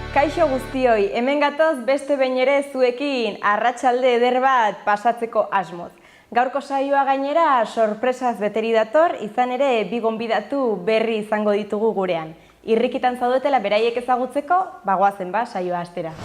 Kaixo guztioi, hemen gatoz beste behin ere zuekin arratsalde eder bat pasatzeko asmoz. Gaurko saioa gainera sorpresaz beteri dator, izan ere bi gonbidatu berri izango ditugu gurean. Irrikitan zaudetela beraiek ezagutzeko, bagoazen ba saioa hastera.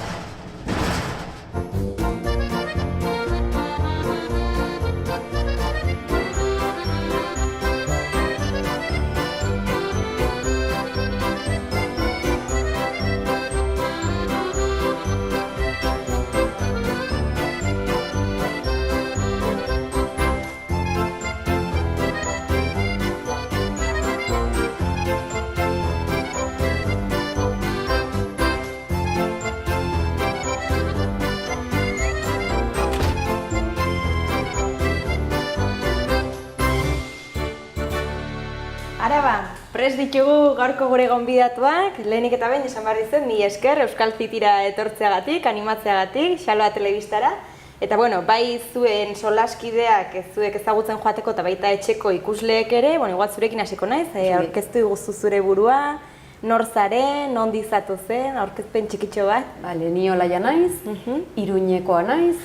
Araba, prest ditugu gaurko gure gonbidatuak, lehenik eta behin esan behar dizut, mila esker Euskal Citira etortzeagatik, animatzeagatik, Xaloa Telebistara. Eta bueno, bai zuen solaskideak zuek ezagutzen joateko eta baita etxeko ikusleek ere, igual zurekin hasiko naiz, aurkeztu iguzu zure burua, nor zaren, nondi zatu zen, aurkezpen txikitxo bat. Bale, ni Olaia naiz, Iruñekoa naiz,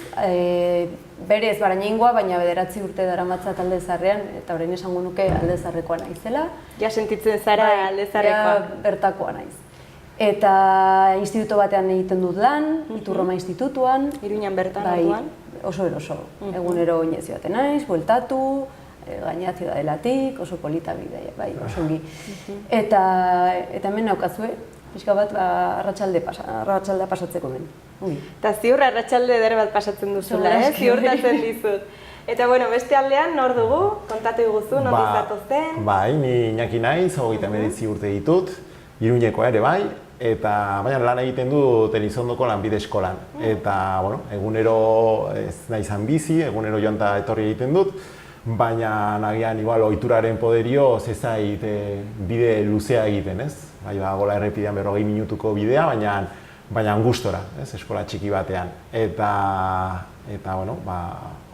berez Barañaingoa, baina 9 urte daramatza Alde Zaharrean, eta orain esango nuke Alde Zaharrekoa naizela. Ja sentitzen zara Alde Zaharrekoa? Ja bertakoa naiz. Eta instituto batean egiten dut lan, Iturroma institutuan. Iruñan bertan orduan? Oso eroso. Egunero oinezi baten naiz, bueltatu, gainera Ciudadelatik, oso polita bidea, bai, oso ongi. Eta hemen naukazue, pixka bat arratsaldea pasatzeko hemen. Eta ziur arratsalde eder bat pasatzen duzula, ziurtatzen dizut. Eta bueno, beste aldean nor dugu, kontatu iguzu, nondi zatu zen? Bai, ni Iñaki naiz, 39 urte ditut, Iruñekoa ere bai, eta baina lan egiten dut Elizondoko lanbide eskolan. Eta, bueno, egunero ez naizan bizi, egunero joan eta etorri egiten dut, baina nagian igual ohituraren poderioz ez zait bide luzea egiten, ez? Bai, gola errepidean 40 minutuko bidea, baina angustora, ez? Eskola txiki batean. Eta bueno,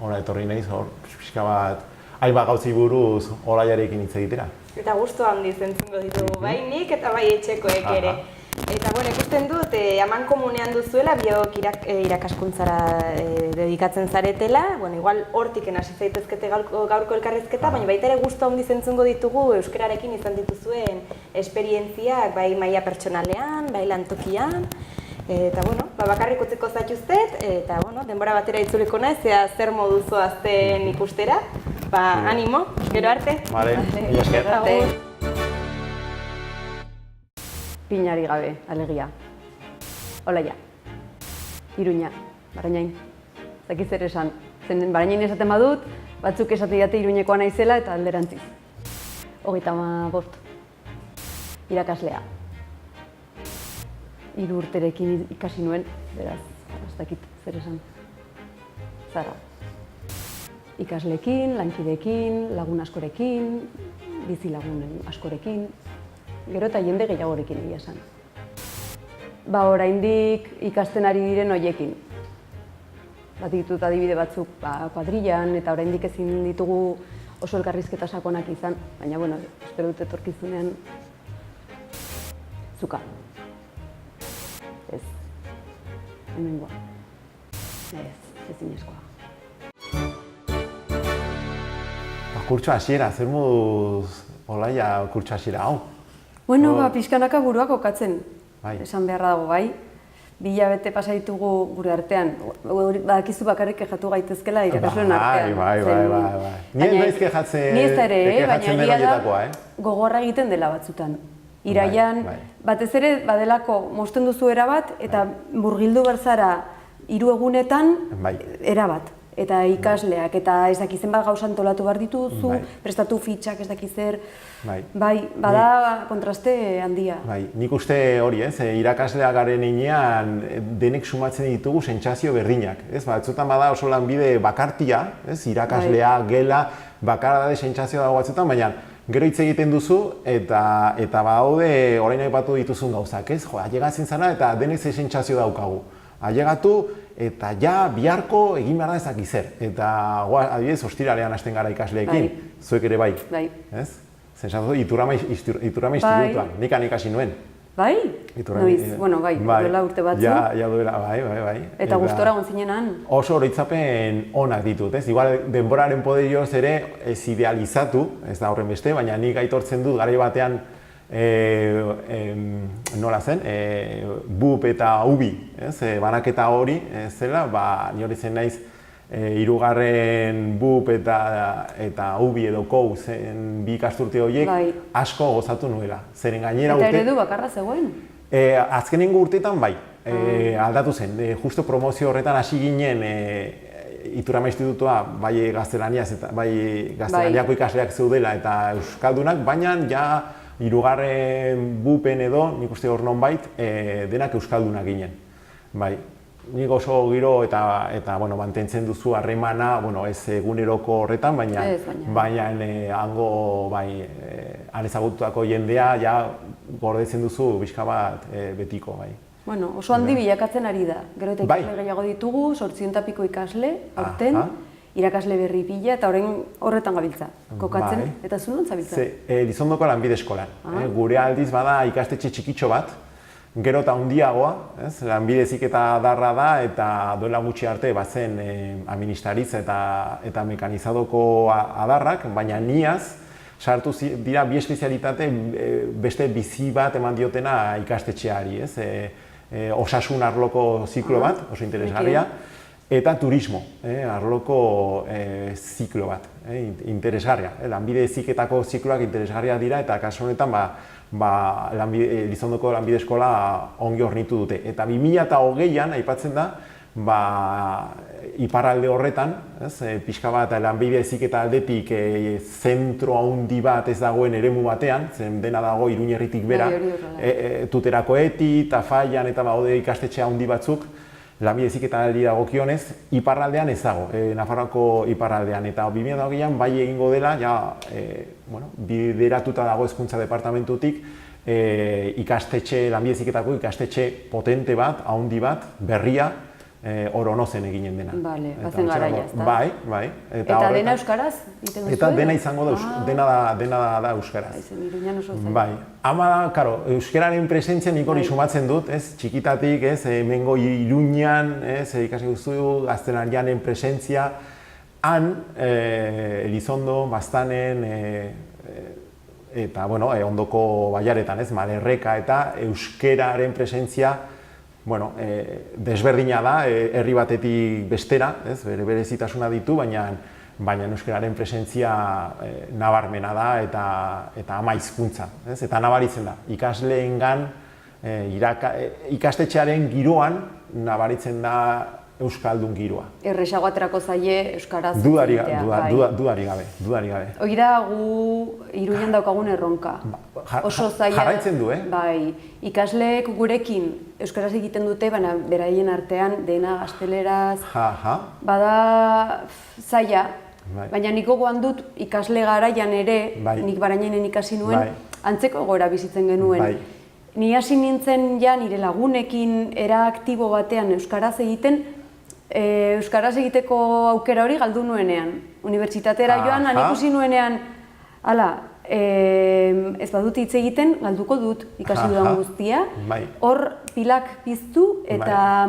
hora etorri naiz, hor, pixka bat, hainbat gauzei buruz Olaiarekin hitz egitera. Eta gustu handiz entzungo ditugu, bai nik eta bai etxekoek ere. Eta bueno, ikusten dut, amankomunean duzuela, biok irakaskuntzara dedikatzen zaretela, bueno, igual hortik hasi zaitezkete gaurko elkarrizketa, baina baita ere gustu handiz entzungo ditugu euskararekin izan dituzuen esperientziak, bai maila pertsonalean, bai lantokian. Eta bueno, bakarrik utziko zaituztet, eta bueno, denbora batera itzuliko naiz, zer moduzo azten ikustera. Animo, gero arte. Vale, mila esker. Pinari gabe, alegia. Olaia, Iruña, Barañain. Zakiz zer esan, zen Barañain esaten badut, batzuk esate didate Iruñekoa naizela eta alderantziz. 35. Irakaslea. 3 urterekin ikasi nuen, beraz, ez dakit zer esan. Zara. Ikasleekin, lankideekin, lagun askorekin, bizi lagun askorekin, gero eta jende gehiagorekin egia esan. Oraindik ikasten ari diren hoiekin. Bat ditut adibide batzuk kuadrillan eta oraindik ezin ditugu oso elkarrizketa sakonak izan, baina bueno, espero dut etorkizunean zuka. Ez, hemengoa. Ez zinezkoa. Kurtso hasiera, zer moduz Olaia kurtso hasiera hau? Bueno, pixkanaka buruak kokatzen, esan beharra dago, bai. 2 hilabete pasa ditugu gure artean, badakizu bakarrik kexatu gaitezkela irakasleen artean. Bai. Ni ez naiz kexatzen den horietakoa, gogorra egiten dela batzutan. Iraian, batez ere badelako mozten duzu erabat eta murgildu berzara 3 egunetan erabat. Eta ikasleak, eta ez daki zenbat gauza antolatu behar dituzu, prestatu fitxak ez daki zer, bada kontraste handia. Nik uste hori, irakasleak garen heinean denek sumatzen ditugu sentsazio berdinak. Batzutan bada oso lanbide bakartia, irakaslea, gela, bakarra da sentsazio dago batzutan, baina gero hitz egiten duzu eta badaude orain aipatu dituzun gauzak, ailegatzen zara eta denek ze sentsazio daukagu. Ailegatu eta ja biharko egin behar da ezak zer. Eta adibidez, ostiralean hasten gara ikasleekin, zuek ere bai. Zentzatu, Iturrama institutuan, nik ikasi nuen. Bai? Noiz, bueno, bai, duela urte batzu. Ja duela, bai. Eta gustora gontzinen han? Oso oroitzapen onak ditut, ez? Igual denboraren poderioz ere ez idealizatu, ez da horren beste, baina nik aitortzen dut garai batean nola zen, BUP eta UBI, banaketa hori zela, ni hori zen naiz hirugarren BUP eta UBI edo KOU zen bi ikasturte horiek asko gozatu nuela. Zeren gainera eta eredu bakarra zegoen? Azkenengo urteetan bai, aldatu zen. Justo promozio horretan hasi ginen Iturrama Institutua bai gaztelaniaz eta bai gaztelaniako ikasleak zeudela eta euskaldunak, baina ja hirugarren BUPen edo, nik uste hor nonbait, denak euskaldunak ginen. Bai. Nik oso giro eta mantentzen duzu harremana, ez eguneroko horretan, baina hango han ezagututako jendea gordetzen duzu pixka bat betiko. Oso handi bilakatzen ari da. Gero eta ikasle gehiago ditugu, 800 piko ikasle, aurten, irakasle berri pila eta horretan gabiltza. Kokatzen, eta zu non zabiltza? Elizondoko lanbide eskolan. Gure aldiz bada ikastetxe txikitxo bat, gero eta handiagoa, lanbide heziketa adarra da eta duela gutxi arte bazen administraritza eta mekanizadoko adarrak, baina niaz sartu dira bi espezialitate beste bizi bat eman diotena ikastetxeari, osasun arloko ziklo bat, oso interesgarria, eta turismo arloko ziklo bat, interesgarria. Lanbide heziketako zikloak interesgarria dira eta kasu honetan Elizondoko lanbide eskola ongi hornitu dute. Eta 2020an aipatzen da, iparralde horretan, pixka bat lanbide heziketa aldetik zentro handi bat ez dagoen eremu batean, zen dena dago Iruñerritik bera, Tuterakoeti, Tafallan eta baude ikastetxe handi batzuk, lanbide heziketa aldi dagokionez, iparraldean ez dago, Nafarroako iparraldean. Eta 2020an bai egingo dela, bideratuta dago hezkuntza departamentutik, lanbide heziketako ikastetxe potente bat, handi bat, berria, Oronozen eginen dena. Bale, bazen garaia, ez da? Bai. Eta dena euskaraz? Eta dena izango da, dena da euskaraz. Iruñan oso zain. Bai. Ama da, karo, euskararen presentzia nik hori sumatzen dut, txikitatik, hemengo Iruñan, ikasi guztu, gaztelanianen presentzia, han, Elizondo, Baztanen, eta, ondoko baiaretan, Malerreka eta euskararen presentzia desberdina da, herri batetik bestera, bere berezitasuna ditu, baina euskararen presentzia nabarmena da eta ama hizkuntza, eta nabaritzen da. Ikasleengan, ikastetxearen giroan nabaritzen da euskaldun giroa. Erresago aterako zaie euskaraz egitea. Dudari gabe. Hori da gu Iruñan daukagun erronka. Oso zaila. Jarraitzen du, Bai, ikasleek gurekin euskaraz egiten dute, baina beraien artean dena gazteleraz. Bada zaila, baina nik gogoan dut ikasle garaian ere, nik barainen ikasi nuen, antzeko egoera bizitzen genuen. Ni hasi nintzen nire lagunekin era aktibo batean euskaraz egiten, euskaraz egiteko aukera hori galdu nuenean. Unibertsitatera joan, ikusi nuenean, ez badut hitz egiten, galduko dut ikasi dudan guztia. Hor pilak piztu eta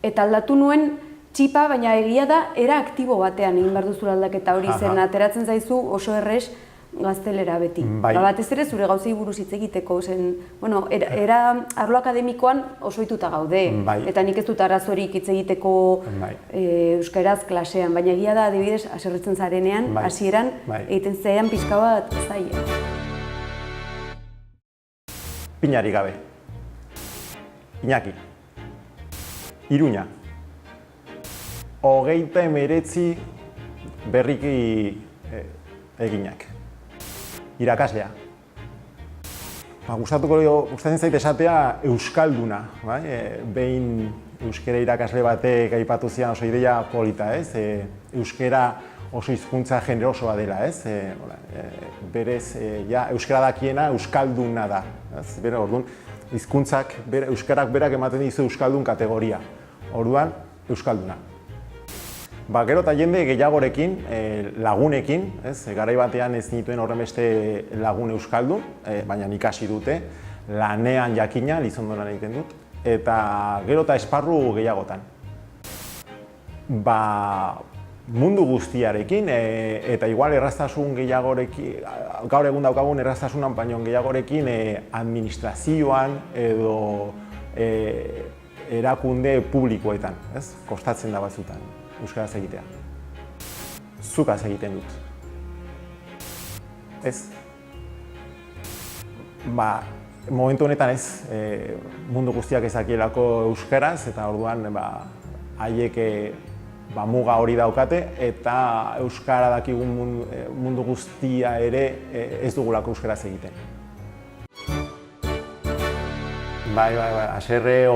aldatu nuen txipa, baina egia da era aktibo batean egin behar duzula aldaketa hori zen, ateratzen zaizu oso errez gaztelera beti. Batez ere zure gauzei buruz hitz egiteko zen, era arlo akademikoan oso ohituta gaude, eta nik ez dut arazorik hitz egiteko euskaraz klasean, baina egia da adibidez haserretzen zarenean, hasieran egiten zaian pixka bat zaila. Pinari gabe. Iñaki. Iruña. 39 berriki eginak. Irakaslea. Gustatzen zait esatea euskalduna, behin euskara irakasle batek aipatu zian oso ideia polita, euskara oso hizkuntza generosoa dela, berez euskara dakiena euskalduna da, orduan hizkuntzak euskarak berak ematen dizu euskaldun kategoria, orduan euskalduna. Gero eta jende gehiagorekin, lagunekin, garai batean ez nituen horren beste lagun euskaldun, baina ikasi dute, lanean jakina, Elizondo lan egiten dut, eta gero eta esparru gehiagotan. Mundu guztiarekin, eta igual erraztasun gehiagorekin, gaur egun daukagun erraztasunan baino gehiagorekin administrazioan edo erakunde publikoetan, ez? Kostatzen da batzutan, euskaraz egitea. Zukaz egiten dut. Ez? Momentu honetan ez, mundu guztiak ezakielako euskaraz, eta orduan haiek muga hori daukate, eta euskara dakigun mundu guztia ere ez dugulako euskaraz egiten. Haserre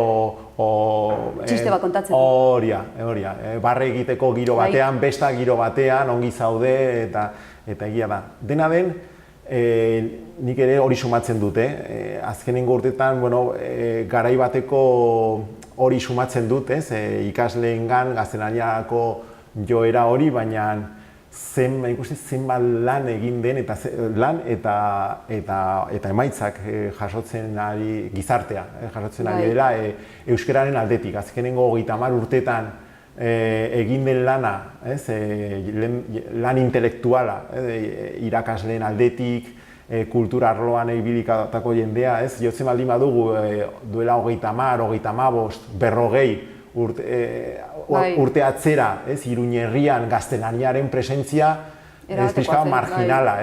txiste bat kontatzen. Horia, barre egiteko giro batean, besta giro batean, ongi zaude, eta egia da. Dena den, nik ere hori sumatzen dute. Azkenengo urteetan, garai bateko hori sumatzen dut, ikasleengan gaztelaniako joera hori, baina zenbat lan egin den eta emaitzak jasotzen ari gizartea, jasotzen ari dela euskararen aldetik. Azkenengo 30 urteetan egin den lana, lan intelektuala, irakasleen aldetik, kultura arloan ibilikatako jendea, jotzen baldin badugu duela 30, 35, 40 urte atzera, Iruñerrian gaztelaniaren presentzia pixka marginala,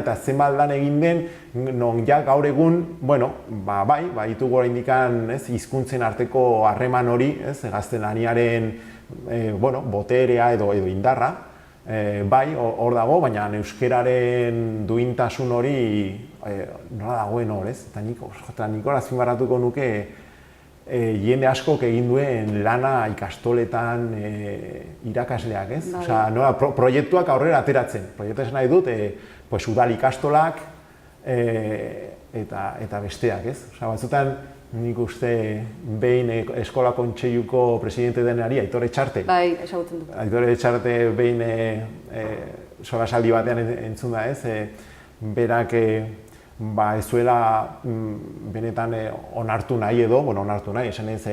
eta zenbat lan egin den, non ja gaur egun, ditugu oraindikan hizkuntzen arteko harreman hori, gaztelaniaren boterea edo indarra, hor dago, baina euskararen duintasun hori nola dagoen hor, eta nik hor azpimarratuko nuke jende askok egin duen lana ikastoletan irakasleak, ez? Osea, proiektuak aurrera ateratzen. Proiektu esan nahi dut, udal ikastolak eta besteak, ez? Osea, batzutan nik uste behin eskola kontseiluko presidente denari, Aitor Etxarte. Bai, esagutzen dut. Aitor Etxarte behin solasaldi batean entzun da, ez? Berak ez zuela benetan onartu nahi edo, onartu nahi, esan ez,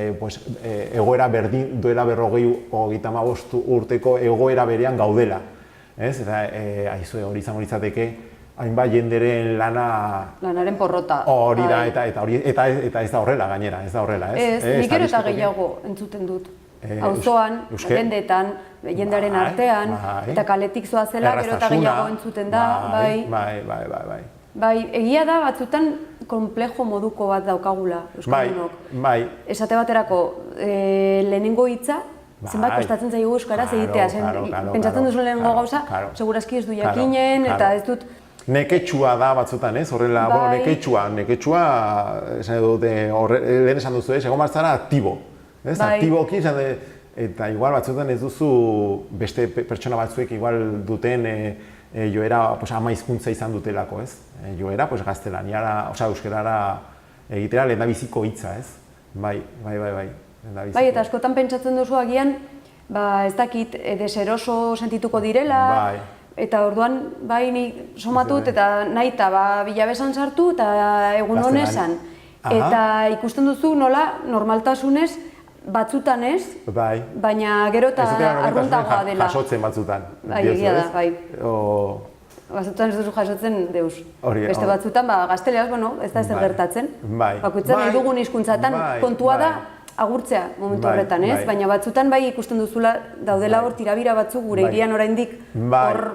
egoera berdin duela 35 urteko egoera berean gaudela. Eta hori izango litzateke, hainbat jenderen lanaren porrota. Hori da, eta ez da horrela gainera, ez da horrela. Ez, nik ero eta gehiago entzuten dut. Auzoan, jendeetan, jendearen artean, eta kaletik zoazela, gero eta gehiago entzuten da, bai. Bai, egia da batzutan konplejo moduko bat daukagula euskaldunok. Bai. Esate baterako lehenengo hitza, zenbat kostatzen zaigu euskaraz egitea. Pentsatzen duzu lehenengo gauza, segurazki ez du jakinen, eta ez dut... Neketsua da batzutan, ez? Horrela, neketsua, esan dute, lehen esan duzu, egon martzara aktibo. Aktiboki, eta igual batzutan ez duzu beste pertsona batzuek igual duten joera ama hizkuntza izan dutelako, ez? Joera gaztelaniara, euskarara egitera lehendabiziko hitza, ez? Bai. Bai, eta askotan pentsatzen duzu agian, ez dakit, deseroso sentituko direla, eta orduan, ni somatut eta nahi eta bilabesan sartu eta egun honesan. Eta ikusten duzu nola normaltasunez batzutan ez, baina gero eta arruntagoa dela. Jasotzen batzutan. Egia da, bai. Batzutan ez duzu jasotzen deus. Beste batzutan, gazteleaz, ez da ezer gertatzen. Bakoitzak nahi dugun hizkuntzatan kontua da agurtzea momentu horretan, ez? Baina batzutan ikusten duzula daudela hor tirabira batzuk gure hirian oraindik hor,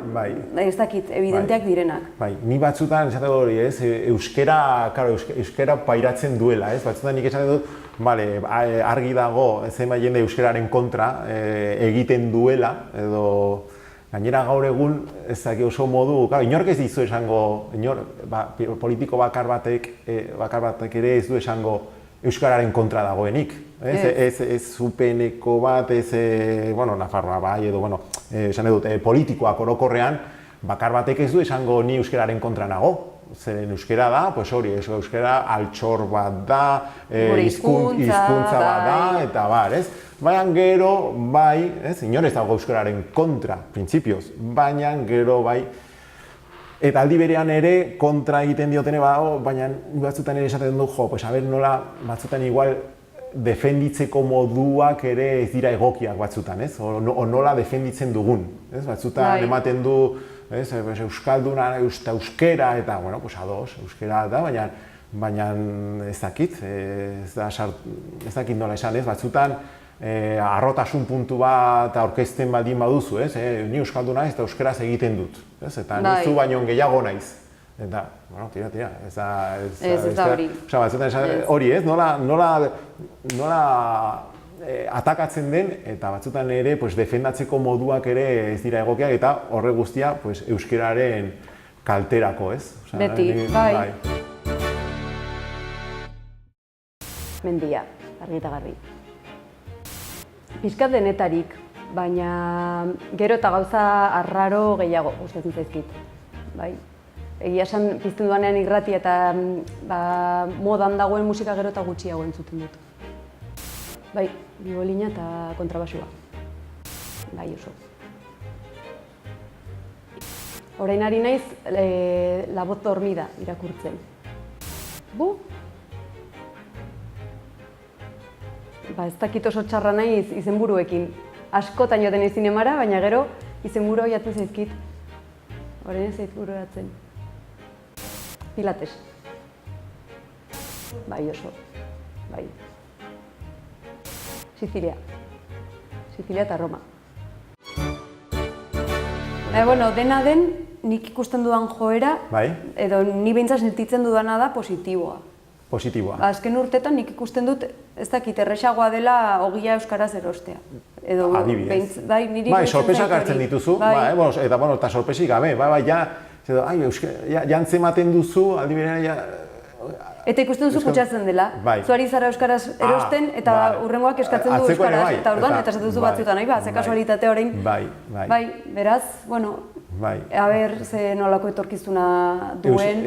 ez dakit, evidenteak direnak. Ni batzutan, esate hori, ez? Euskara pairatzen duela, ez? Batzutan nik esate dut, argi dago, zenbait jende euskararen kontra egiten duela, edo gainera gaur egun, ez dakit oso modu, inork ez dizu esango, politiko bakar batek ere ez du esango euskararen kontra dagoenik. Ez zupeneko bat, Nafarroa bai, edo, esan dut, politikoak orokorrean, bakar batek ez du esango ni euskararen kontra nago. Zeren euskara da, euskara altxor bat da, hizkuntza bat da, eta ez? Baina gero, inor ez dago euskararen kontra, printzipioz, baina gero, Eta aldi berean ere kontra egiten diotene baina batzutan ere esaten du, pues a ber nola batzutan igual defenditzeko moduak ere ez dira egokiak batzutan, ez? O nola defenditzen dugun, ez? Batzutan ematen du, ez? Euskalduna, euskera eta, bueno, pues ados, euskera da, baina ez dakit, ez dakit nola esan, ez? Batzutan arrotasun puntu bat aurkezten baldin baduzu, ez? Ni euskalduna ez eta euskeraz egiten dut, ez? Eta nizu baino gehiago naiz. Eta, bueno, tira, ez da hori. Osa, batzutan hori, ez? Nola atakatzen den eta batzutan ere defendatzeko moduak ere ez dira egokiak eta horre guztia euskeraren kalterako, ez? Beti, bai. Mendia, argi eta garbi. Pixkat denetarik, baina gero eta gauza arraro gehiago gustatzen zaizkit. Bai. Egia esan pizten duanean irrati eta modan dagoen musika gero eta gutxiago entzuten dut. Bai, biolina eta kontrabasua. Bai, oso. Orain ari naiz La voz dormida irakurtzen. Ez dakit oso txarra naiz izenburuekin. Askotan joaten naiz zinemara, baina gero izenburua jaten zaizkit. Orain ez zait bururatzen. Pilates. Bai, oso. Bai. Sicilia eta Roma. Bueno, dena den, nik ikusten dudan joera, edo ni behintzat sentitzen dudana da positiboa. Positiboa. Azken urtetan nik ikusten dut, ez dakit, erresagoa dela ogia euskaraz erostea. Adibidez. Bai, sorpresak hartzen dituzu, eta sorpresik gabe, jantzematen duzu, aldi berean, eta ikusten duzu kutsatzen dela. Zuari zara euskaraz erosten eta hurrengoak eskatzen du euskaraz. Eta orduan, eta esaten duzu batzutan, ze kasualitate orain. Bai, beraz, bueno, a ber, ze nolako etorkizuna duen.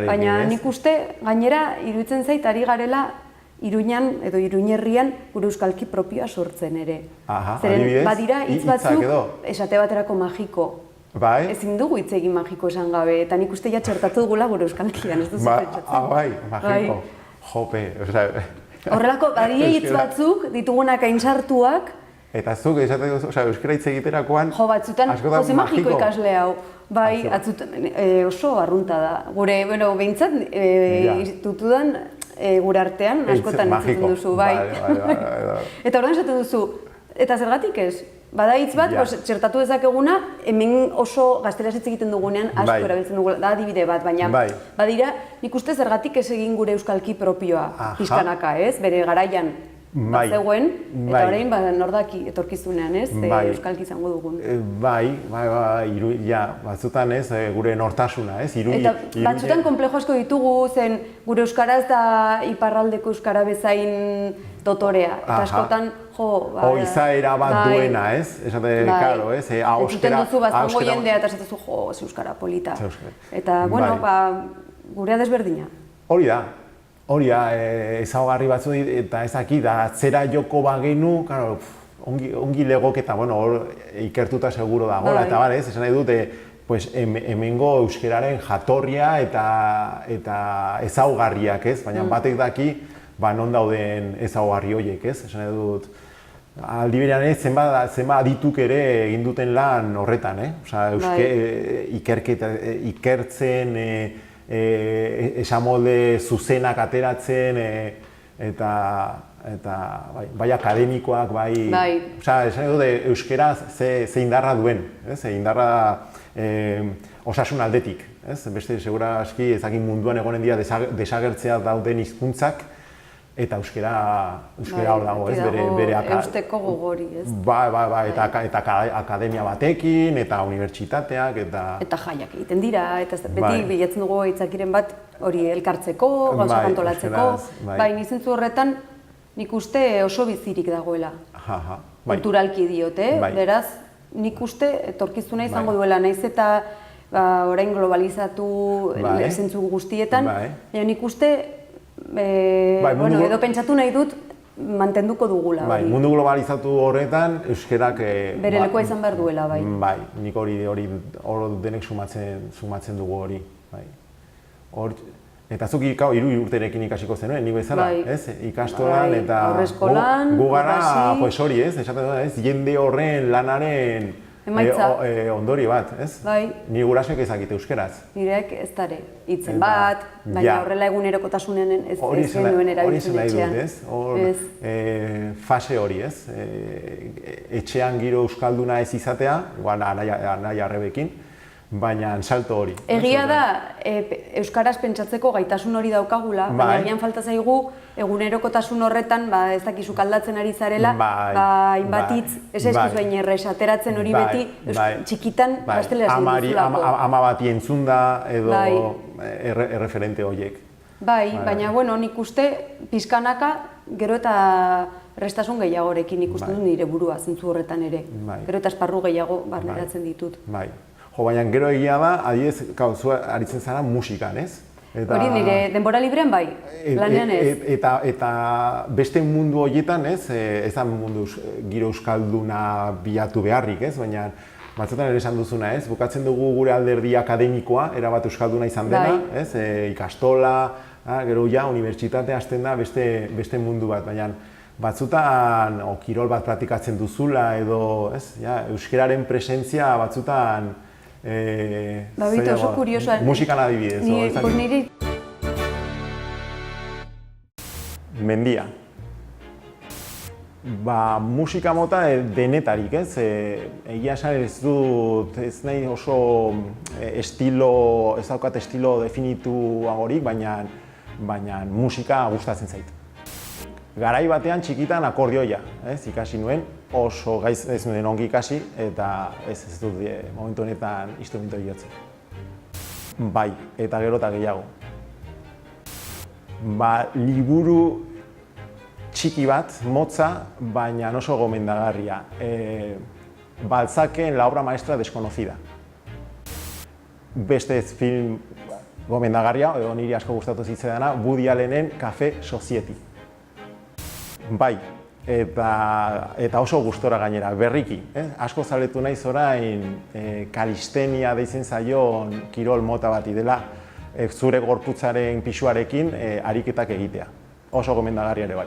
Baina nik uste, gainera, iruditzen zait, ari garela Iruñan edo Iruñerrian gure euskalki propioa sortzen ere. Zeren, badira hitz batzuk esate baterako magiko. Ezin dugu hitz egin magiko esan gabe, eta nik uste ja txertatu dugula gure euskalkian, ez duzu pentsatzen. Bai, magiko, jope. Horrelako, badie hitz batzuk ditugunak ainsartuak. Eta zuk, euskara hitz egiterakoan, batzutan, Jose magiko ikasle hau. Bai, oso arrunta da. Gure, behintzat, institutudan, gure artean, askotan entzaten duzu, bai. Eta orduan esaten duzu, eta zergatik ez? Bada hitz bat, txertatu dezakeguna, hemen oso gazteraz hitz egiten dugunean asko erabiltzen dugu, da adibide bat, baina badira, nik uste zergatik ez egin gure euskalki propioa, pixkanaka, ez? Bere garaian zegoen, eta orain nordaki etorkizunean, ez? Euskalki izango dugun. Bai, batzutan ez, gure nortasuna, ez? Eta batzutan komplejo asko ditugu, zen gure euskaraz da iparraldeko euskara bezain dotorea, eta askotan, izaera bat duena, ez? Esate, karo, ez? Entzuten duzu baztango jendea eta esatezu, ze euskara polita. Eta, bueno, gurea desberdina. Hori da, ezaugarri batzu eta ezaki, da atzera joko bagenu, ongi legok eta, bueno, hor ikertuta seguro dagoela, eta bar, ez? Esan nahi dute, hemengo euskararen jatorria eta ezaugarriak, ez? Baina batek daki, non dauden ezaugarri horiek, ez? Esan nahi dut, aldi berean ez, zenba adituk ere egin duten lan horretan, Osa, ikertzen, esamolde zuzenak ateratzen, eta bai akademikoak, Osa, esan dut, euskaraz ze indarra duen, ze indarra osasun aldetik, beste segura aski ezakin munduan egonen dira desagertzea dauden hizkuntzak, eta euskara hor dago, bere eusteko gogori, ez? Eta akademia batekin, eta unibertsitateak, eta jaiak egiten dira, eta beti bilatzen dugu hitzakiren bat hori elkartzeko, gauzak antolatzeko. Nizentzu horretan nik uste oso bizirik dagoela. Kulturalki diote, beraz, nik uste etorkizuna izango duela, naiz eta orain globalizatu zentzu guztietan, nik uste edo pentsatu nahi dut, mantenduko dugula. Bai, mundu globalizatu horretan, euskerak... Bere lekua izan behar duela, bai. Bai, nik hori denek sumatzen dugu hori. Eta zuk 3 urterekin ikasiko zenuen, nik bezala, ez? Ikastolan eta gu gara, pues hori, ez? Esaten dut, ez? Jende horren lanaren ondori bat, ez? Bai. Ni gurasoek ezakite euskeraz. Nirek ez dare, hitzen bat, baina horrela egunerokotasunen ez genuen erabiltzen etxean. Hori zen fase hori, ez? Etxean giro euskalduna ez izatea, nahi arrebekin, baina salto hori. Egia da, euskaraz pentsatzeko gaitasun hori daukagula, baina egian falta zaigu egunerokotasun horretan, ez dakizu aldatzen ari zarela, hainbat hitz, ez eskuz bain errez, ateratzen hori beti, txikitan gazteleraz dituzulako. Ama bati entzunda edo erreferente horiek. Bai, baina, nik uste, pizkanaka, gero eta restasun gehiagorekin ikusten dut nire burua, zentzu horretan ere. Gero eta esparru gehiago barneratzen ditut. Baina gero egia da, adiez, zu aritzen zara musikan, ez? Hori nire denbora librean bai, lanean ez. Eta beste mundu horietan, ez? Ez da mundu giro euskalduna bilatu beharrik, ez? Baina batzutan ere esan duzuna, ez? Bukatzen dugu gure alderdi akademikoa, erabat euskalduna izan dena, ez? Ikastola, gero ja, unibertsitatea hasten da beste mundu bat, baina batzutan kirol bat praktikatzen duzula edo, ez? Euskararen presentzia batzutan Babito, oso kuriosoa. Musikan adibidez. Mendia. Musika mota denetarik, ez? Egia esan ez dut, ez nahi oso estilo, ez daukat estilo definituagorik, baina musika gustatzen zait. Garai batean txikitan akordioia, ikasi nuen, oso ez nuen ongi ikasi, eta ez dut momentu honetan instrumento jotzen. Bai, eta gero eta gehiago. Liburu txiki bat, motza, baina oso gomendagarria. Balzaken La obra maestra desconocida. Beste film gomendagarria, edo niri asko gustatu zitzaidana, Woody Allenen Café Society. Bai, eta oso gustora gainera, berriki. Asko zaletu naiz orain kalistenia deitzen zaion kirol mota bati dela zure gorputzaren pisuarekin ariketak egitea. Oso gomendagarria ere bai.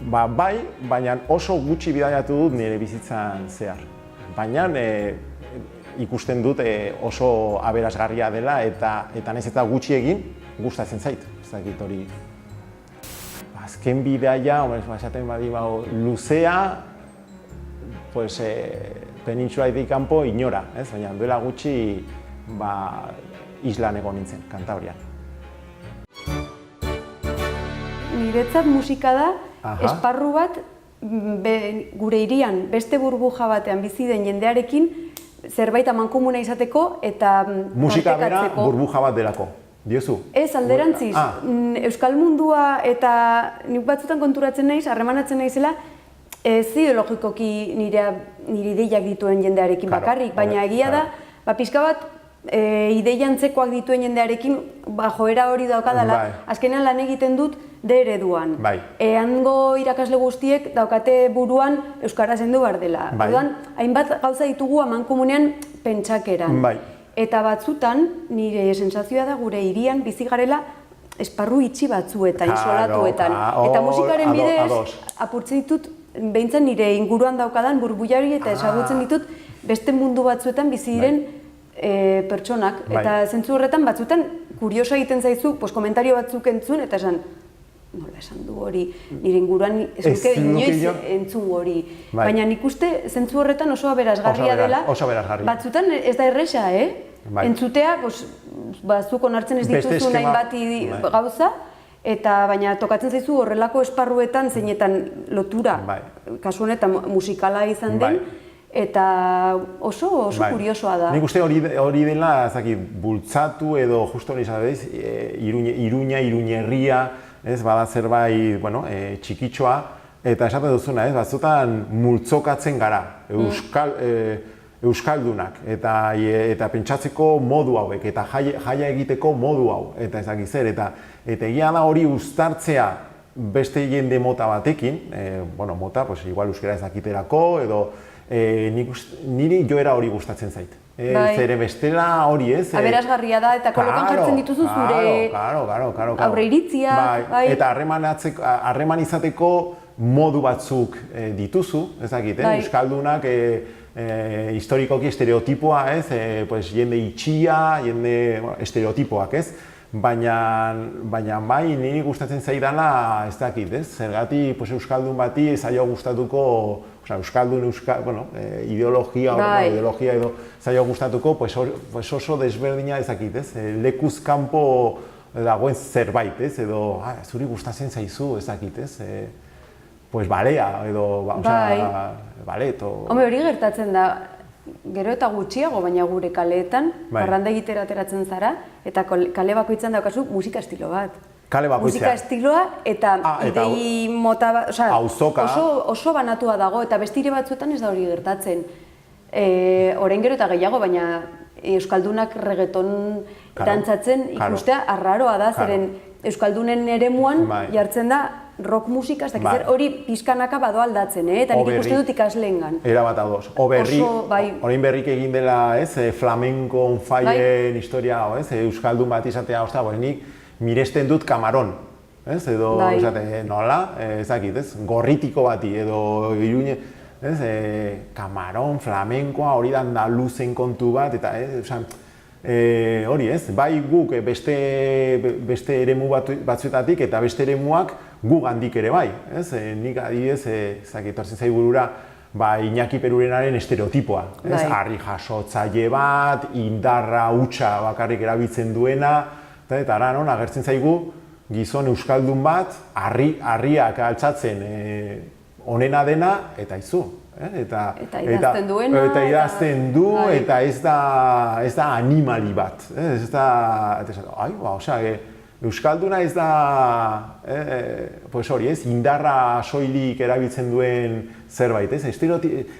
Bai, baina oso gutxi bidaiatu dut nire bizitzan zehar. Baina ikusten dut oso aberasgarria dela eta nahiz eta gutxi egin gustatzen zait. Ez dakit hori. Azken bidaia, esaten badi luzea, penintsulatik kanpo inora, baina duela gutxi islan egon nintzen, Kantabrian. Niretzat musika da, esparru bat, gure hirian, beste burbuja batean bizi den jendearekin, zerbait amankomuna izateko eta partekatzeko. Musika bera burbuja bat delako. Diozu? Ez, alderantziz. Euskal mundua eta nik batzutan konturatzen naiz, harremanatzen naizela, ez ideologikoki nire ideiak dituen jendearekin bakarrik, baina egia da, pixka bat ideiantzekoak dituen jendearekin joera hori daukadala, azkenean lan egiten dut D ereduan. Hango irakasle guztiek daukate buruan euskara zendu behar dela. Orduan, hainbat gauza ditugu amankomunean pentsakeran. Eta batzutan, nire sensazioa da gure hirian bizi garela esparru itxi batzuetan, isolatuetan. Eta musikaren bidez, apurtzen ditut, behintzen nire inguruan daukadan burbuilari eta ezagutzen ditut beste mundu batzuetan bizi diren pertsonak. Eta zentzu horretan batzuetan, kuriosa egiten zaizu, komentario batzuk entzun, eta esan, nola esan du hori, nire inguruan ez duke inoiz entzun hori. Baina nik uste zentzu horretan oso aberasgarria dela. Batzutan ez da erresa, entzutea, zuk onartzen ez dituzun hainbat gauza, baina tokatzen zaizu horrelako esparruetan zeinetan lotura, kasu honetan musikala izan den, eta oso kuriosoa da. Nik uste hori dela bultzatu edo justo hori zabez, Iruñerria, bada zerbait txikitxoa, eta esaten duzuna, batzutan multzokatzen gara, euskaldunak, eta pentsatzeko modu hauek, eta jaia egiteko modu hau, eta ez dakit zer, eta egia da hori uztartzea beste jende mota batekin, bueno, mota, pues igual euskera ez dakiterako, edo niri joera hori gustatzen zait. Zere bestela hori ez. Aberasgarria da eta kolokan jartzen dituzu zure aurre iritzia. Eta harreman izateko modu batzuk dituzu, ez dakit, euskaldunak historikoki estereotipoa, ez, jende itxia, jende estereotipoak, ez. Baina bai, niri gustatzen zaidala, ez dakit, ez? Zergatik euskaldun bati zaio gustatuko, euskaldun, ideologia edo zaio gustatuko, oso desberdina ez dakit, ez? Lekuz kanpo dagoen zerbait, ez? Edo, zuri gustatzen zaizu, ez dakit, ez? Balea, edo, balet, Home, hori gertatzen da, gero eta gutxiago, baina gure kaleetan, parranda egitera ateratzen zara, eta kale bakoitzan daukazu musika estilo bat. Kale bakoitzea. Musika estiloa eta idei mota bat, oso banatua dago, eta bestire batzuetan ez da hori gertatzen. Orain gero eta gehiago, baina euskaldunak reggaeton dantzatzen ikustea arraroa da, zeren euskaldunen eremuan jartzen da rock musika, hori pixkanaka bado aldatzen, eta nik ikuste dut ikasleengan. Erabat ados. Orain berrik egin dela, flamenko on fire historia, euskaldun bat izatea, nik miresten dut kamaron, edo nola, ezakit, gorritiko bati, edo Iruñe, kamaron, flamenkoa, hori da andaluzen kontu bat, eta hori ez, bai guk beste eremu batzuetatik eta beste eremuak gu gandik ere bai, ez? Nik adibidez, etortzen zait burura, Iñaki Perurenaren estereotipoa, ez? Harri jasotzaile bat, indarra hutsa bakarrik erabiltzen duena, eta agertzen zaigu gizon euskaldun bat, harriak altzatzen onena dena, eta izu. Eta idazten duena. Eta idazten du, eta ez da animali bat. Ez da, euskalduna ez da, hori ez, indarra soilik erabiltzen duen zerbait, ez?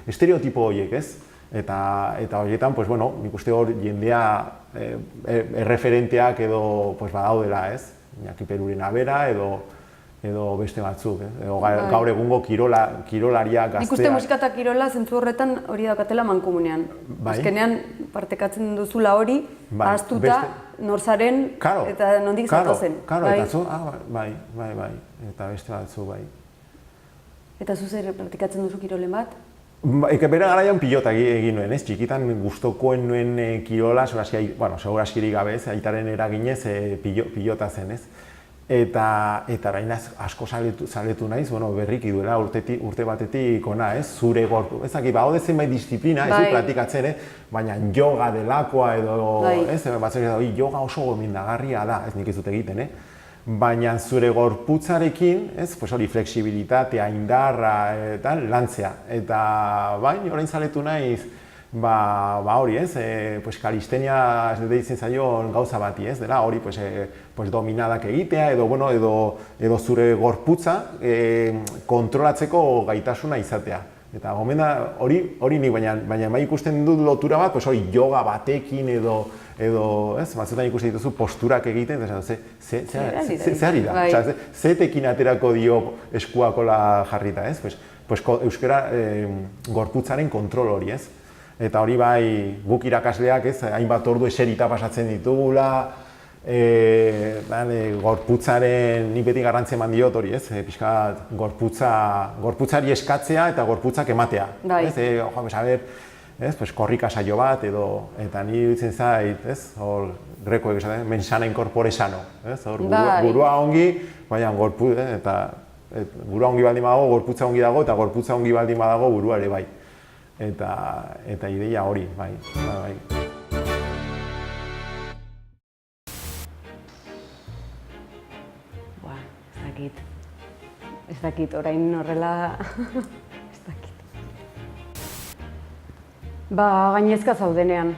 Estereotipo horiek, ez? Eta horietan, nik uste hor jendea erreferenteak edo badaudela, ez? Iñaki Perurena bera edo beste batzuk, gaur egungo kirolariak, gazteak. Nik uste musika eta kirola zentzu horretan hori daukatela mankomunean. Azkenean partekatzen duzula hori, ahaztuta, norzaren eta nondik zatozen. Bai, eta beste batzuk, bai. Eta zu zer partekatzen duzu kirolen bat? Bera garaian pilota egin nuen, ez? Txikitan gustokoen nuen kirola, segurazkirik gabe, aitaren eraginez pilota zen, ez? Eta orain asko saletu naiz, berriki duela urte batetik ona, ez? Zure gorpu, ez dakit, hau zenbait disiplina, ez dut platikatzen, baina yoga delakoa edo, ez? Batzuk edo, yoga oso gomendagarria da, ez nik ez dut egiten, baina zure gorputzarekin, ez? Hori flexibilitatea, indarra, lantzea. Eta bain, orain saletu naiz, hori ez, kalistenia ez deitzen zaion gauza bati ez, dela hori dominadak egitea edo zure gorputza kontrolatzeko gaitasuna izatea. Eta gomenda hori nik, baina bai ikusten dut lotura bat, hori yoga batekin edo, ez, batzutan ikusten dituzu posturak egiten, ze ari da, zetekin aterako dio eskuakola jarrita, ez, euskara gorputzaren kontrol hori, ez. Eta hori bai guk irakasleak, ez, hainbat ordu eserita pasatzen ditugula, gorputzaren nik beti garrantzia eman diot hori, ez, pixkat gorputzari eskatzea eta gorputzak ematea. Korrika saio bat edo, eta ni dutzen zait, ez, hor grekoek esaten, mensana incorpore sano, ez, hor burua ongi, baina burua ongi baldin badago, gorputza ongi dago, eta gorputza ongi baldin badago burua ere bai. Eta ideia hori, bai. Ez dakit, orain horrela, ez dakit. Gainezka zaudenean.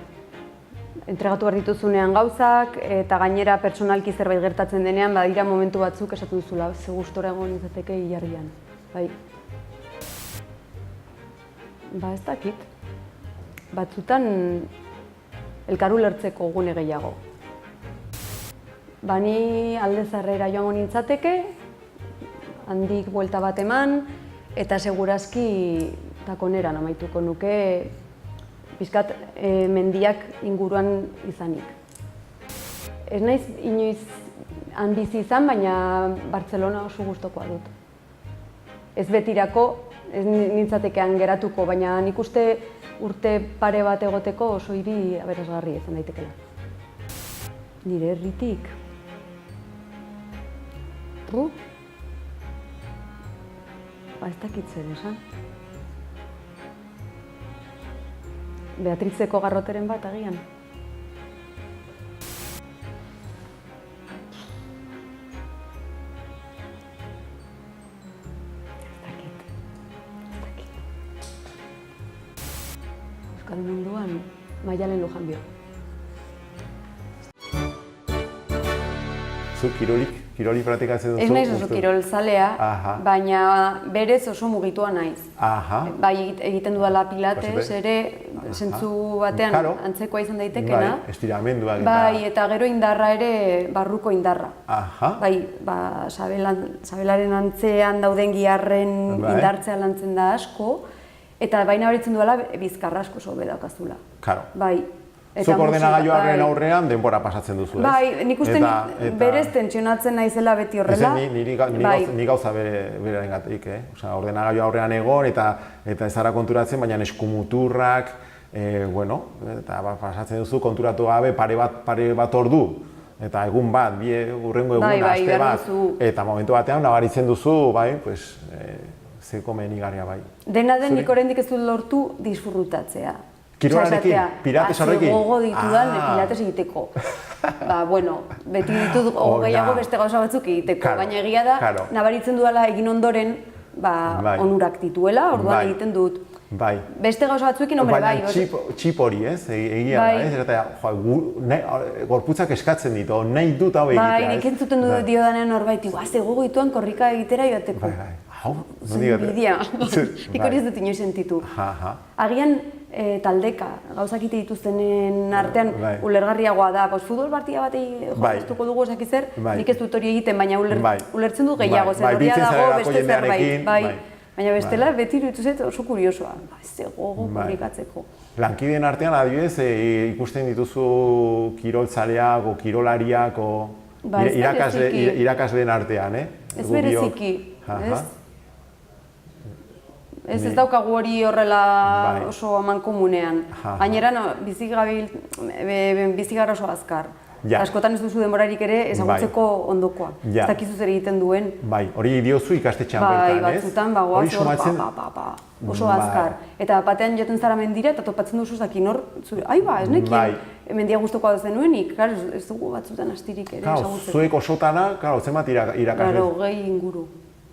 Entregatu behar dituzunean gauzak, eta gainera pertsonalki zerbait gertatzen denean, badira momentu batzuk esatu duzula, ze gustora egon izateke hilarrian. Ez dakit. Batzutan elkar ulertzeko gune gehiago. Ni alde zarrera joango nintzateke, handik buelta bat eman, eta segurazki Takoneran amaituko nuke pixkat mendiak inguruan izanik. Ez naiz inoiz han bizi izan, baina Bartzelona oso gustokoa dut. Ez betirako, ez nintzatekean geratuko, baina nik uste urte pare bat egoteko oso hiri aberasgarri izan daitekela. Nire herritik. Ez dakit zer esan. Beatrizeko garroteren bat agian. Euskal munduan Maialen Lujanbio. Zu kiroli praktikatzen duzu? Ez naiz oso kirol zalea, baina berez oso mugitua naiz. Bai egiten dudala pilates ere, zentzu batean antzekoa izan daitekena. Bai, estiramenduak. Bai, eta gero indarra ere, barruko indarra. Bai, sabelaren antzean dauden giharren indartzea lantzen da asko, eta baina baritzen duela bizkarra asko oso bedakazula. Bai. Zuk ordenagailuaren aurrean denbora pasatzen duzu, ez? Bai, nik uste berez tentsionatzen naizela beti horrela. Ni gauza berarengatik, ordenagailu aurrean egon eta ez zara konturatzen, baina eskumuturrak, eta pasatzen duzu konturatu gabe pare bat ordu. Eta egun bat, hurrengo egun, aste bat, eta momentu batean nabaritzen duzu, ze komenigarria bai. Dena den nik oraindik ez dut lortu disfrutatzea. Kirolarekin, pilates horrekin? Gogo ditudan pilates egiteko. Beti ditut gehiago beste gauza batzuk egiteko, baina egia da, nabaritzen dudala egin ondoren onurak dituela, orduan egiten dut. Beste gauza batzuekin, bai. Baina txip hori, ez? Egia da, ez? Gorputzak eskatzen ditu, nahi dut hau egitea, ez? Bai, nik entzuten diodanen horbait, ze gogo dituan korrika egitera joateko. Zinbidia, nik hori ez dut inoiz sentitu. Agian taldeka, gauzak ite dituztenen artean ulergarriagoa da, futbol partia bat jokaztuko dugu esak zer, nik ez dut hori egiten, baina ulertzen du gehiago, zer horria dago beste zerbait. Baina bestela beti dituzet oso kuriosoa, ze gogo korrikatzeko. Lankideen artean adibidez ikusten dituzu kiroltzaleak, kirolariak, irakasleen artean, ez bereziki, ez? Ez daukagu hori horrela oso amankomunean. Gainera, bizi gara oso azkar. Askotan ez duzu denborarik ere ezagutzeko ondokoa. Ez dakizu zer egiten duen. Bai, hori diozu ikastetxean bertan, ez? Bai, batzutan goaz oso azkar. Eta batean joten zara mendira eta topatzen duzu zakin hor, ez nekien mendia guztokoa duzenuenik. Ez dugu batzutan astirik ere ezagutzeko. Zuek osotana, zenbat irakasle? 80 inguru.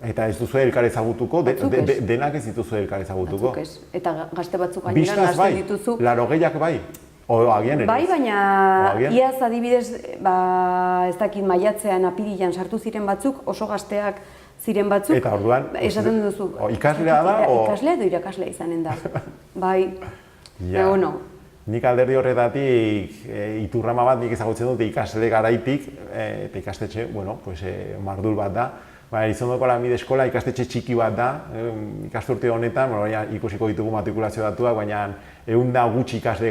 Eta ez duzu elkar ezagutuko, denak ez dituzu elkar ezagutuko. Batzuk ez, eta gazte batzuk gainera nazten dituzu. Bizkaz bai, 80ak bai, agian ere. Bai, baina iaz adibidez, ez dakit maiatzean, apirilan sartu ziren batzuk, oso gazteak ziren batzuk. Eta orduan, esaten duzu. Ikaslea da? Ikaslea edo irakaslea izanen da. Bai, egono. Nik alderdi horretatik iturrama bat nik ezagutzen dut ikasle garaitik, eta ikastetxe, mardul bat da. Elizondoko Lanbide Eskola ikastetxe txiki bat da, ikasturte honetan, ikusiko ditugu matrikulazio datuak, baina 100 gutxi ikasle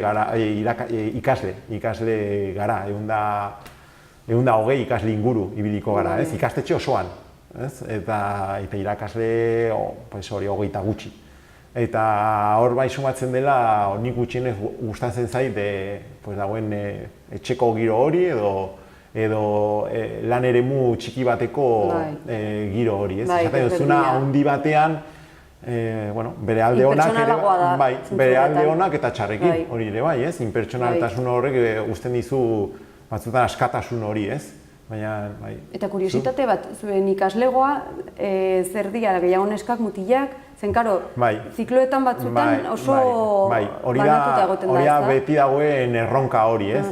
gara, ehun da hogei ikasle inguru ibiliko gara, ikastetxe osoan, eta irakasle hori 20 gutxi. Eta hor bai sumatzen dela, nik gutxienez gustatzen zait dagoen etxeko giro hori edo lan eremu txiki bateko giro hori, ez? Esaten duzuna handi batean, bere alde onak eta txarrekin hori ere bai, ez? Inpertsonaltasun horrek uzten dizu batzutan askatasun hori, ez? Eta kuriositate bat, zuen ikaslegoa, zer dira gehiago neskak, mutilak, zen karo, zikloetan batzutan oso banatuta egoten da, ez da? Hori da beti dagoen erronka hori, ez?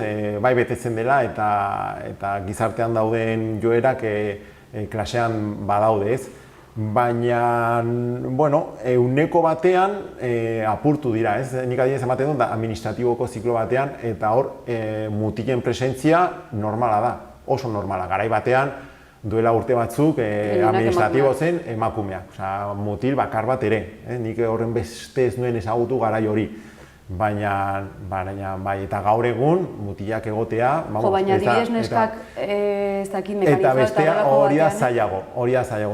Bai betetzen dela eta gizartean dauden joerak klasean badaude, ez? Baina, ehuneko batean apurtu dira, ez? Nik adibidez ematen dut administratiboko ziklo batean eta hor mutilen presentzia normala da. Oso normala, garai batean, duela urte batzuk administratibo zen emakumeak, mutil bakar bat ere. Nik horren beste ez nuen ezagutu garai hori. Baina, bai, eta gaur egun, mutilak egotea... Baina adibidez neskak ez dakit mekanizado eta bestea hori da zailago,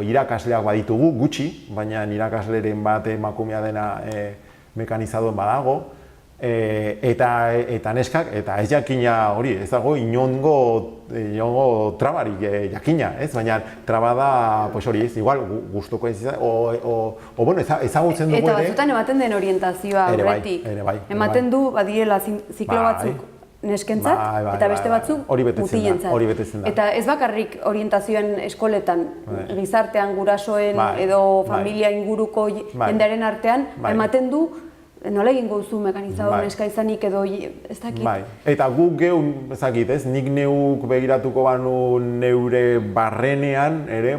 irakasleak baditugu, gutxi, baina irakasleren bat emakumea dena mekanizadoen badago, eta neskak, eta ez jakina hori, ez dago inongo trabarik jakina, ez? Baina traba da, hori ez, igual, gustuko ez izan, bueno, ezagutzen dugu ere... Eta batzutan ematen den orientazioa aurretik. Ematen du, badirela ziklo batzuk neskentzat, eta beste batzuk mutilentzat. Eta ez bakarrik orientazioen eskoletan, gizartean, gurasoen edo familia inguruko jendearen artean, ematen du nola egingo duzu mekanizado neska izanik edo ez dakit. Eta guk geun, ez dakit, nik neuk begiratuko banu neure barrenean, ere,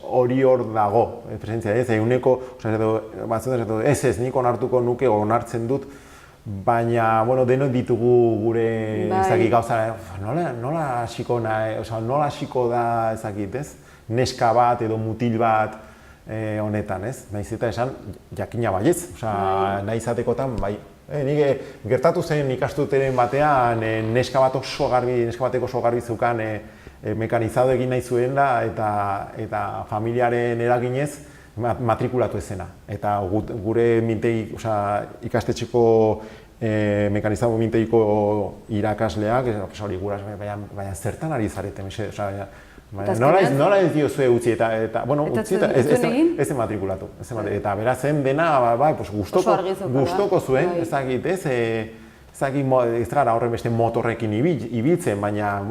hori hor dago, presentzia, ez, eguneko, ez, nik onartuko nuke, onartzen dut, baina, denok ditugu gure, ez dakit, gauza, nola hasiko da, ez dakit, ez, neska bat edo mutil bat, honetan, ez? Nahiz eta esan, jakina baietz, nahi izatekotan, bai. Nik gertatu zen ikastuteren batean, neska batek oso garbi zukan mekanizado egin nahi zuela eta familiaren eraginez matrikulatu ezena. Eta gure mintegi, ikastetxeko mekanizado mintegiko irakasleak, hori guraz, baina zertan ari zarete, nola ez diozue utzi eta, utzi eta ez matrikulatu. Eta berazen dena, gustoko zuen, ez dakit, ez gara horren beste motorrekin ibiltzen, baina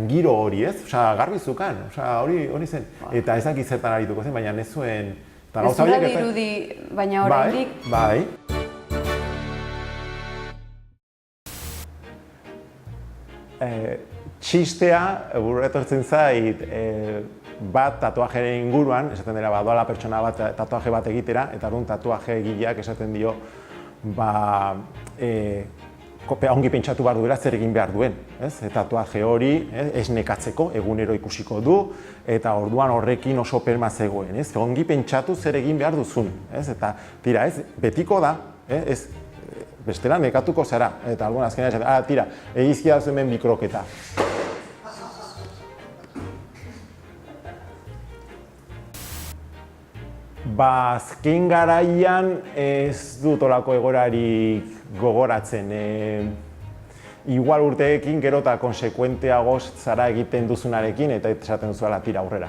giro hori ez, garbi zukan, hori zen. Eta ez dakit zertan arituko zen, baina ez zuen... Ez zula dirudi, baina oraindik... Bai. Txistea, etortzen zait, bat tatuajeren inguruan, esaten dira, doala pertsona bat tatuaje bat egitera, eta orduan tatuaje egileak esaten dio, ongi pentsatu behar duela zer egin behar duen. Tatuaje hori ez nekatzeko, egunero ikusiko du, eta orduan horrekin oso perma zegoen. Ongi pentsatu zer egin behar duzun. Eta tira, betiko da, bestela nekatuko zara. Eta alguna azkenean esaten, tira, egizkia da hemen bikroketa. Azken garaian ez dut olako egoerarik gogoratzen. Igual urteekin gero eta konsekuenteago zara egiten duzunarekin eta esaten duzuela tira aurrera.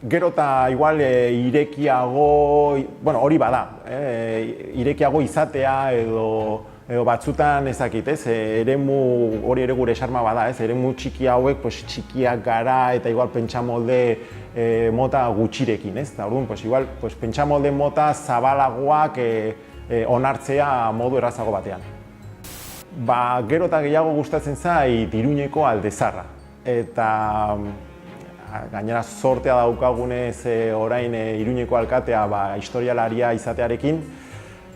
Gero eta igual irekiago, hori bada, irekiago izatea edo batzutan ezakit, eremu hori ere gure esarma bada, eremu txiki hauek txikiak gara eta igual pentsamolde mota gutxirekin, eta orduan, igual pentsamolde mota zabalagoak onartzea modu errazago batean. Gero eta gehiago gustatzen zait Iruñeko Alde Zaharra, eta gainera zortea daukagunez orain Iruñeko alkatea historialaria izatearekin,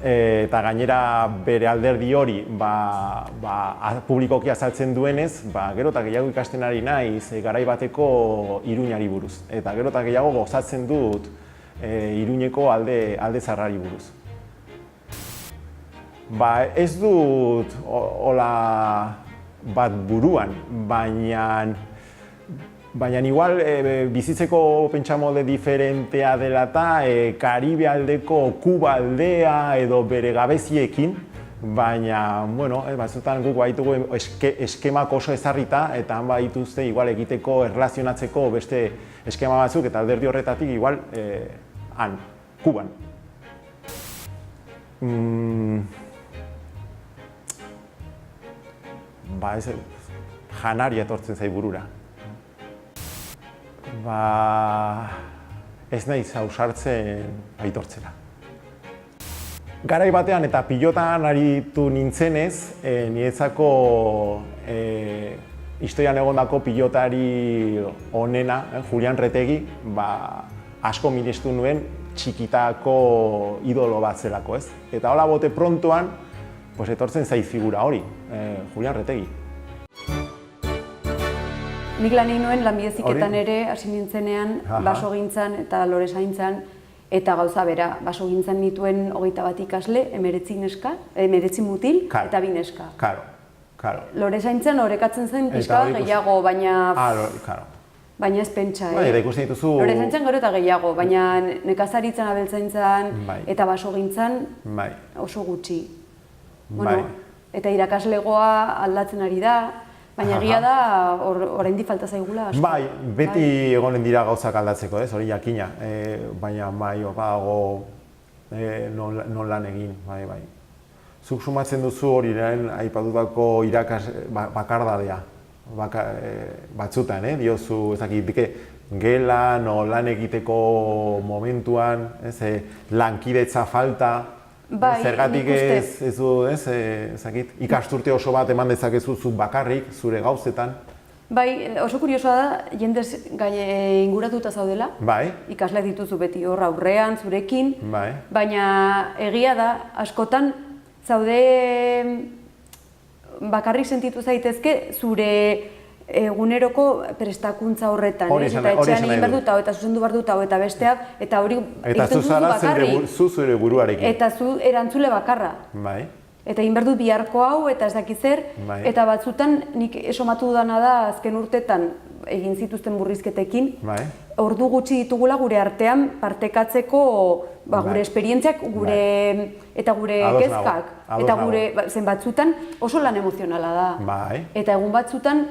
eta gainera bere alderdi hori publikoki azaltzen duenez, gero eta gehiago ikasten ari naiz garai bateko Iruñari buruz. Eta gero eta gehiago gozatzen dut Iruñeko Alde Zaharrari buruz. Ez dut hola bat buruan, baina igual bizitzeko pentsamolde diferentea dela eta Karibe aldeko Kuba aldea edo bere gabeziekin, baina, batzutan guk baitugu eskemak oso ezarrita eta han baituzte igual egiteko erlazionatzeko beste eskema batzuk eta alderdi horretatik igual han, Kuban. Janaria etortzen zait burura. Ez naiz ausartzen aitortzera. Garai batean eta pilotan aritu nintzenez, niretzako historian egondako pilotari onena, Julian Retegi, asko minestu nuen txikitako idolo bat zelako, ez? Eta hola bote prontoan, etortzen zait figura hori, Julian Retegi. Nik lan egin nuen lanbide heziketan ere, hasi nintzenean, basogintzan eta lorezaintzan, eta gauza bera, basogintzan nituen 21 ikasle, 19 mutil eta 2 neska. Lorezaintzan orekatzen zen pixka gehiago, baina ez pentsa. Lorezaintzan gero eta gehiago, baina nekazaritzan, abeltzaintzan eta basogintzan oso gutxi. Eta irakaslegoa aldatzen ari da, baina egia da, oraindik falta zaigula asko. Bai, beti egonen dira gauzak aldatzeko, hori jakina. Baina badago non lan egin, bai. Zuk sumatzen duzu hori aipatutako bakardadea. Batzutan, diozu, gelan o lan egiteko momentuan, lankidetza falta, zergatik ez du, ikasturte oso bat eman dezakezu zuk bakarrik, zure gauzetan. Bai, oso kuriosoa da, jendez inguratuta zaudela, ikasleak dituzu beti hor aurrean, zurekin, baina egia da, askotan zaude bakarrik sentitu zaitezke zure eguneroko prestakuntza horretan, eta etxean egin behar dut hau, eta zuzendu behar dut hau, eta besteak, eta hori egiten duzu bakarrik. Zu zure buruarekin. Eta zu erantzule bakarra. Eta egin behar dut biharko hau, eta ez dakit zer, eta batzutan nik esomatu dudana da azken urtetan egin zituzten murrizketekin, ordu gutxi ditugula gure artean partekatzeko gure esperientziak eta gure kezkak. Eta gure zen batzutan oso lan emozionala da. Eta egun batzutan,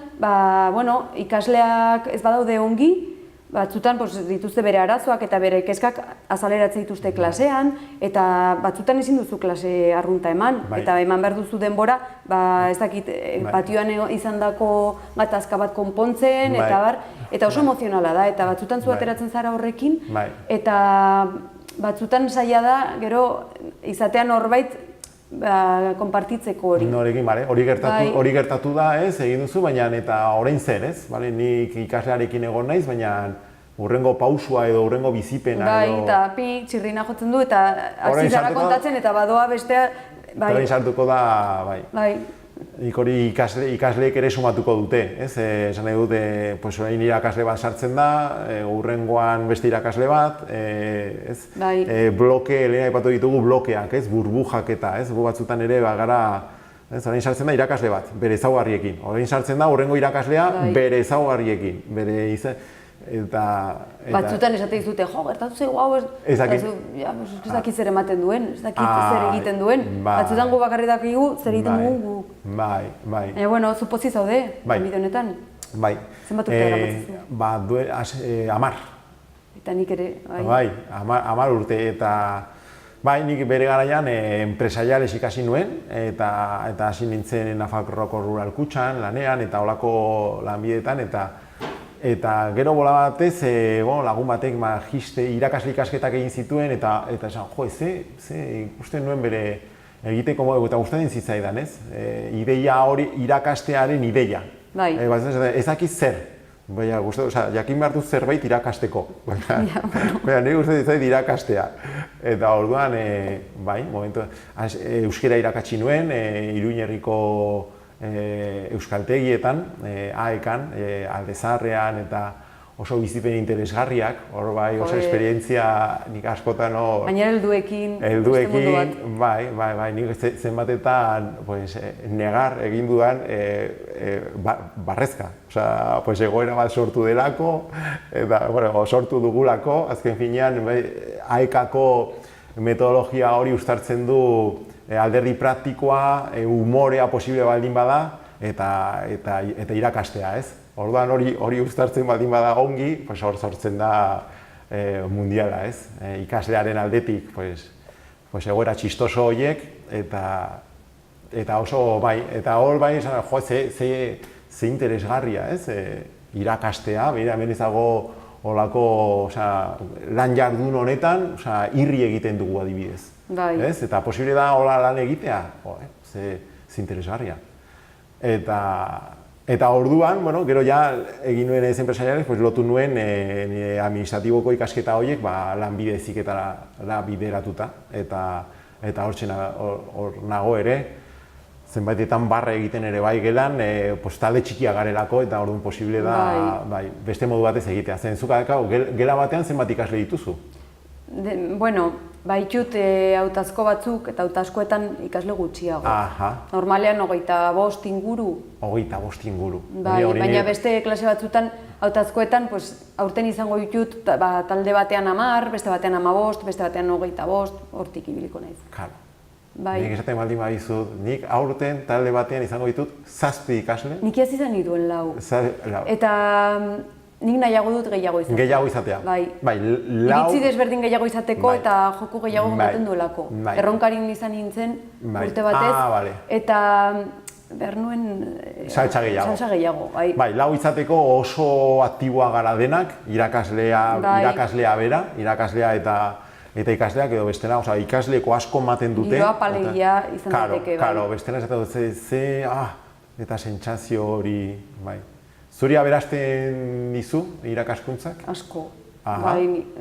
ikasleak ez badaude ongi, batzutan dituzte bere arazoak eta bere kezkak azaleratzen dituzte klasean, eta batzutan ezin duzu klase arrunta eman, eta eman behar duzu denbora, ez dakit, patioan izandako gatazka bat konpontzen, eta oso emozionala da, eta batzutan zu ateratzen zara horrekin, eta batzutan zaila da, gero, izatean horbait konpartitzeko hori. Norekin, hori gertatu da, egin duzu, baina eta orain zer, ez? Nik ikaslearekin egon naiz, baina hurrengo pausua edo hurrengo bizipena edo... Bai, eta txirrina jotzen du, eta hasi zara kontatzen, eta badoa bestea... Orain sartuko da, bai. Nik hori ikasleek ere sumatuko dute, ez? Esan nahi dute, orain irakasle bat sartzen da, hurrengoan beste irakasle bat, ez? Bloke, lehen aipatu ditugu blokeak, ez? Burbujak eta, ez? Batzutan ere, gara, orain sartzen da irakasle bat, bere ezaugarriekin. Orain sartzen da hurrengo irakaslea bere ezaugarriekin, bere izan... Batzutan esate dizute, gertatu zaigu hau, ez dakit zer ematen duen, ez dakit zer egiten duen. Batzutan gu bakarri dakigu zer egiten dugu. Bai. Zu pozik zaude, bide honetan? Bai. Zenbat urte eramatzen? 10. Eta nik ere, bai. Bai, 10 urte, eta... Bai, nik bere garaian enpresariales ikasi nuen, eta hasi nintzen Nafarroako Rural Kutxan, lanean, eta holako lanbideetan, eta gero bola batez, lagun batek irakasle ikasketak egin zituen, eta esan, ikusten nuen bere egiteko modu, eta gustatzen zitzaidan, ez? Ideia hori, irakastearen ideia. Ez dakit zer, jakin behar dut zerbait irakasteko, baina nire gustatzen zitzait irakastea. Eta orduan, euskara irakatsi nuen, Iruin herriko euskaltegietan, AEkan, Alde Zaharrean eta oso bizipen interesgarriak, hor bai oso esperientzia nik askotan hor... Baina helduekin, bai, nik zenbatetan negar egin dudan barrezka. Egoera bat sortu delako, eta sortu dugulako, azken finean AEkako metodologia hori uztartzen du alderdi praktikoa, humorea posible baldin bada, eta irakastea, ez? Orduan hori uztartzen baldin bada ongi, hor sortzen da mundiala, ez? Ikaslearen aldetik, egoera txistoso horiek, eta oso, bai, eta hor bai, ze interesgarria, ez? Irakastea, hemen ezago holako lan jardun honetan, irri egiten dugu adibidez. Eta posible da hola lan egitea, ze interesgarria. Eta orduan, gero ja egin nuen ez enpresariales, lotu nuen administratiboko ikasketa horiek lanbide heziketara bideratuta, eta hor nago ere. zenbaitetan barre egiten ere bai gelan, talde txikia garelako eta orduan posible da beste modu batez egitea. Zen, zuk gela batean zenbat ikasle dituzu? Bueno, baitut hautazko batzuk eta hautazkoetan ikasle gutxiago. Normalean 25 inguru. 25 inguru. Baina beste klase batzutan hautazkoetan aurten izango ditut talde batean 10, beste batean 15, beste batean 25, hortik ibiliko naiz. Karo. Nik esaten baldin badizut, nik aurten talde batean izango ditut 7 ikasle. Nik ez izan dituen 4. Eta nik nahiago dut gehiago izatea. Gehiago izatea. Iritzi desberdin gehiago izateko eta joko gehiago ematen duelako. Erronkarin izan nintzen urte batez, eta behar nuen saltsa gehiago. Lau izateko oso aktiboa gara denak, irakaslea bera, irakaslea eta ikasleak edo bestela, ikasleko asko ematen dute. Giroa palegia izan daiteke. Karo, bestela esaten dut, eta sentsazio hori, Zuri aberasten dizu irakaskuntzak? Asko.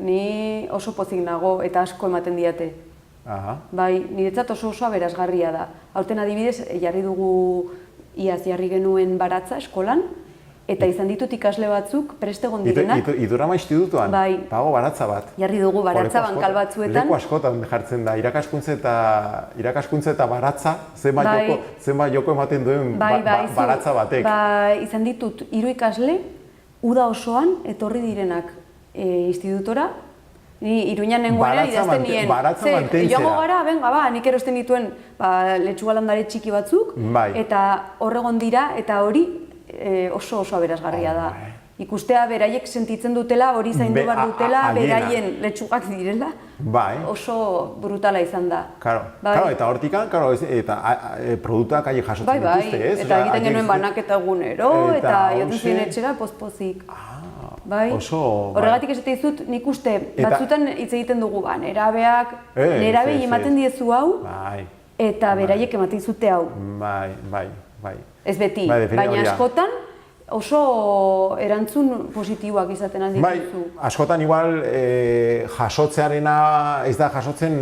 Ni oso pozik nago eta asko ematen diate. Niretzat oso aberasgarria da. Aurten adibidez, jarri dugu, iaz jarri genuen baratza eskolan, eta izan ditut ikasle batzuk preste egon direnak. Idurama institutuan? Pago baratza bat. Jarri dugu baratza bankal batzuetan. Leku askotan jartzen da, irakaskuntza eta baratza, zenbat joko ematen duen baratza batek. Izan ditut 3 ikasle, uda osoan etorri direnak institutora. Ni Iruñan nengoenean idazten nien. Baratza mantentzera. Joango gara, nik erosten dituen letxuga landare txiki batzuk, eta horregon dira, eta hori oso aberasgarria da. Ikustea beraiek sentitzen dutela, hori zaindu behar dutela, beraien letxugak direla, oso brutala izan da. Eta hortikan, produktuak aile jasotzen dituzte, ez? Eta egiten genuen banaketa egunero, eta joten ziren etxera pozpozik. Horregatik esate dizut, nik uste batzutan hitz egiten dugu, nerabei ematen diezu hau, eta beraiek ematen dizute hau. Ez beti, baina askotan oso erantzun positiboak izaten aldi dituzu. Askotan igual jasotzearena ez da jasotzen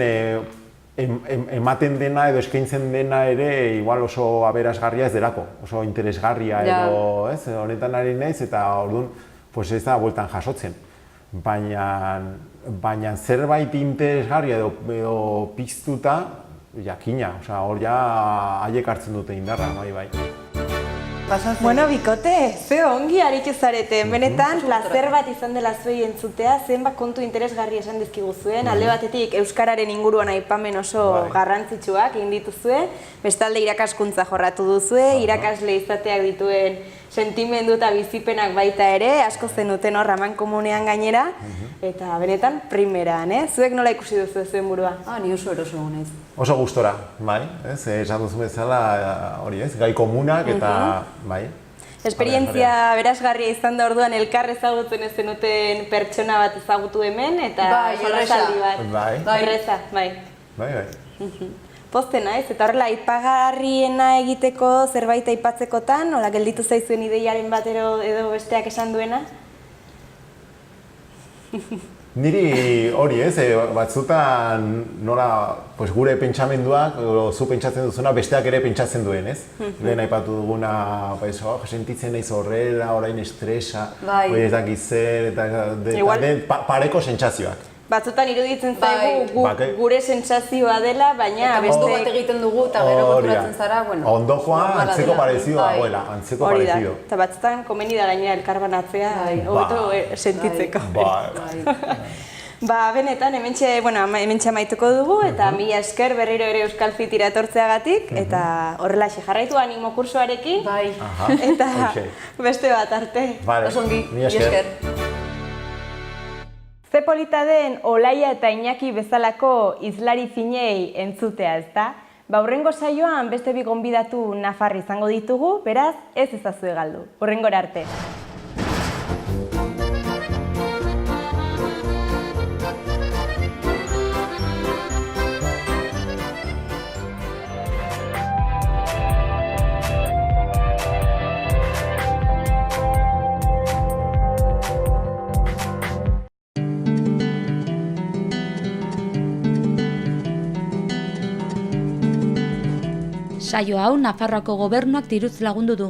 ematen dena edo eskaintzen dena ere igual oso aberasgarria ez delako, oso interesgarria edo, ez, honetan ari naiz eta orduan ez da bueltan jasotzen. Baina zerbait interesgarria edo piztuta, jakina, hor ja haiek hartzen dute indarra, bai. Bueno, bikote, ze ongi aritu zarete. Benetan, plazer bat izan dela zuei entzutea, zenbat kontu interesgarri esan dizkigu zuen. Alde batetik, euskararen inguruan aipamen oso garrantzitsuak egin dituzue. Bestalde irakaskuntza jorratu duzue, irakasle izateak dituen sentimendu eta bizipenak baita ere, asko zenuten hor amankomunean gainera, eta benetan primeran, zuek nola ikusi duzu zuen burua? Ni oso eroso naiz. Oso gustora, bai, esan duzu bezala hori ez, gai komunak eta bai. Esperientzia berazgarria izan da orduan elkar ezagutzen ez zenuten pertsona bat ezagutu hemen, eta solasaldi bat. Erreza, bai. Pozten naiz, eta horrela aipagarriena egiteko zerbait aipatzekotan, nola gelditu zaizuen ideiaren bat edo besteak esan duena? Niri hori ez, batzutan nola gure pentsamenduak, zu pentsatzen duzuna, besteak ere pentsatzen duen, ez? Lehen aipatu duguna, sentitzen naiz horrela, orain estresa, ez dakit zer, eta pareko sentsazioak. Batzutan iruditzen zaigu gure sentsazioa dela, baina beste bat egiten dugu eta gero konturatzen zara, ondokoa antzeko parezioa dagoela, antzeko parezido. Eta batzutan komeni da gainera elkar banatzea, hobeto sentitzeko. Benetan, hementxe amaituko dugu, eta mila esker berriro ere Euskal Fitira etortzeagatik, eta horrelaxe jarraitu animo kursoarekin, eta beste bat arte. Osongi, mila esker. Ze polita den Olaia eta Iñaki bezalako hizlari finei entzutea, ezta? Hurrengo saioan beste 2 gonbidatu nafar izango ditugu, beraz, ez ezazue galdu. Hurrengora arte. Saio hau Nafarroako gobernuak diruz lagundu du.